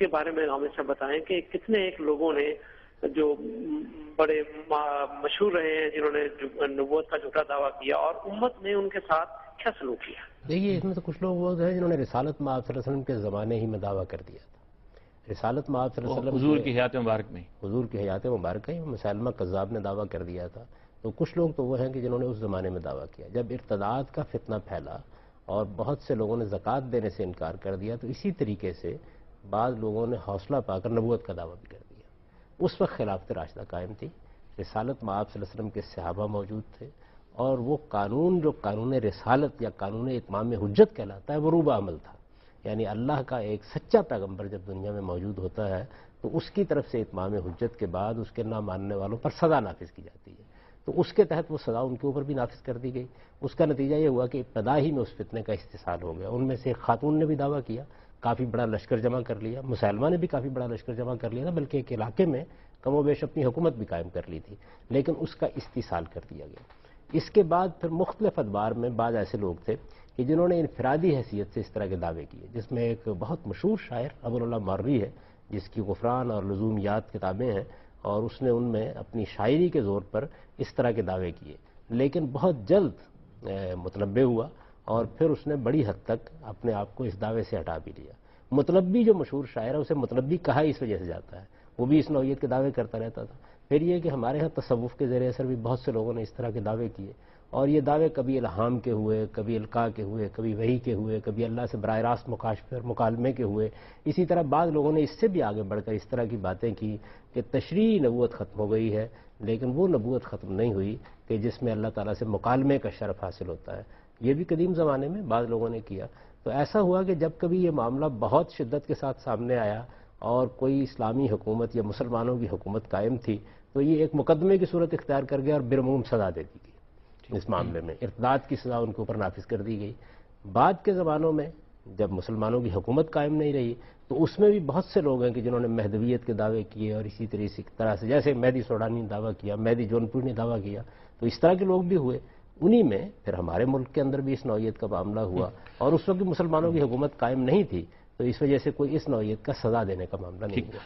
کے بارے میں ہمیشہ بتائیں کہ کتنے ایک لوگوں نے جو بڑے مشہور رہے ہیں جنہوں نے نبوت کا جھوٹا دعویٰ کیا اور امت نے ان کے ساتھ کیا سلوک کیا؟ دیکھیے اس میں تو کچھ لوگ وہ ہیں جنہوں نے رسالت مآب صلی اللہ علیہ وسلم کے زمانے ہی میں دعویٰ کر دیا تھا. رسالت مآب صلی اللہ علیہ وسلم حضور کی حیات مبارک میں، حضور کی حیات مبارکہ میں مسلمہ کذاب نے دعویٰ کر دیا تھا. تو کچھ لوگ تو وہ ہیں کہ جنہوں نے اس زمانے میں دعویٰ کیا. جب ارتداد کا فتنہ پھیلا اور بہت سے لوگوں نے زکوٰۃ دینے سے انکار کر دیا تو اسی طریقے سے بعض لوگوں نے حوصلہ پا کر نبوت کا دعویٰ بھی کر دیا. اس وقت خلافت راشدہ قائم تھی، رسالت مآب صلی اللہ علیہ وسلم کے صحابہ موجود تھے، اور وہ قانون جو قانون رسالت یا قانون اتمام حجت کہلاتا ہے وہ روبہ عمل تھا. یعنی اللہ کا ایک سچا پیغمبر جب دنیا میں موجود ہوتا ہے تو اس کی طرف سے اتمام حجت کے بعد اس کے نہ ماننے والوں پر سزا نافذ کی جاتی ہے. تو اس کے تحت وہ سزا ان کے اوپر بھی نافذ کر دی گئی. اس کا نتیجہ یہ ہوا کہ ابتدا ہی میں اس فتنے کا استحصال ہو گیا. ان میں سے ایک خاتون نے بھی دعویٰ کیا، کافی بڑا لشکر جمع کر لیا. مسلمہ نے بھی کافی بڑا لشکر جمع کر لیا تھا، بلکہ ایک علاقے میں کم و بیش اپنی حکومت بھی قائم کر لی تھی، لیکن اس کا استحصال کر دیا گیا. اس کے بعد پھر مختلف ادوار میں بعض ایسے لوگ تھے کہ جنہوں نے انفرادی حیثیت سے اس طرح کے دعوے کیے، جس میں ایک بہت مشہور شاعر ابوالعلا ماوردی ہے جس کی غفران اور لزومیات کتابیں ہیں، اور اس نے ان میں اپنی شاعری کے زور پر اس طرح کے دعوے کیے. لیکن بہت جلد متنبع ہوا اور پھر اس نے بڑی حد تک اپنے آپ کو اس دعوے سے ہٹا بھی لیا. متنبی جو مشہور شاعر ہے اسے متنبی کہا اس وجہ سے جاتا ہے، وہ بھی اس نوعیت کے دعوے کرتا رہتا تھا. پھر یہ کہ ہمارے ہاں تصوف کے زیر اثر بھی بہت سے لوگوں نے اس طرح کے دعوے کیے، اور یہ دعوے کبھی الہام کے ہوئے، کبھی القاء کے ہوئے، کبھی وحی کے ہوئے، کبھی اللہ سے براہ راست مکاشفے اور مکالمے کے ہوئے. اسی طرح بعض لوگوں نے اس سے بھی آگے بڑھ کر اس طرح کی باتیں کی کہ تشریعی نبوت ختم ہو گئی ہے، لیکن وہ نبوت ختم نہیں ہوئی کہ جس میں اللہ تعالیٰ سے مکالمے کا شرف حاصل ہوتا ہے. یہ بھی قدیم زمانے میں بعض لوگوں نے کیا. تو ایسا ہوا کہ جب کبھی یہ معاملہ بہت شدت کے ساتھ سامنے آیا اور کوئی اسلامی حکومت یا مسلمانوں کی حکومت قائم تھی تو یہ ایک مقدمے کی صورت اختیار کر گیا اور برموم سزا دے دی گئی. اس معاملے میں ارتداد کی سزا ان کے اوپر نافذ کر دی گئی. بعد کے زمانوں میں جب مسلمانوں کی حکومت قائم نہیں رہی تو اس میں بھی بہت سے لوگ ہیں کہ جنہوں نے مہدویت کے دعوے کیے، اور اسی طرح سے جیسے مہدی سوڈانی نے دعویٰ کیا، مہدی جونپور نے دعویٰ کیا، تو اس طرح کے لوگ بھی ہوئے. انہی میں پھر ہمارے ملک کے اندر بھی اس نوعیت کا معاملہ ہوا، اور اس وقت مسلمانوں کی حکومت قائم نہیں تھی تو اس وجہ سے کوئی اس نوعیت کا سزا دینے کا معاملہ نہیں ہوا.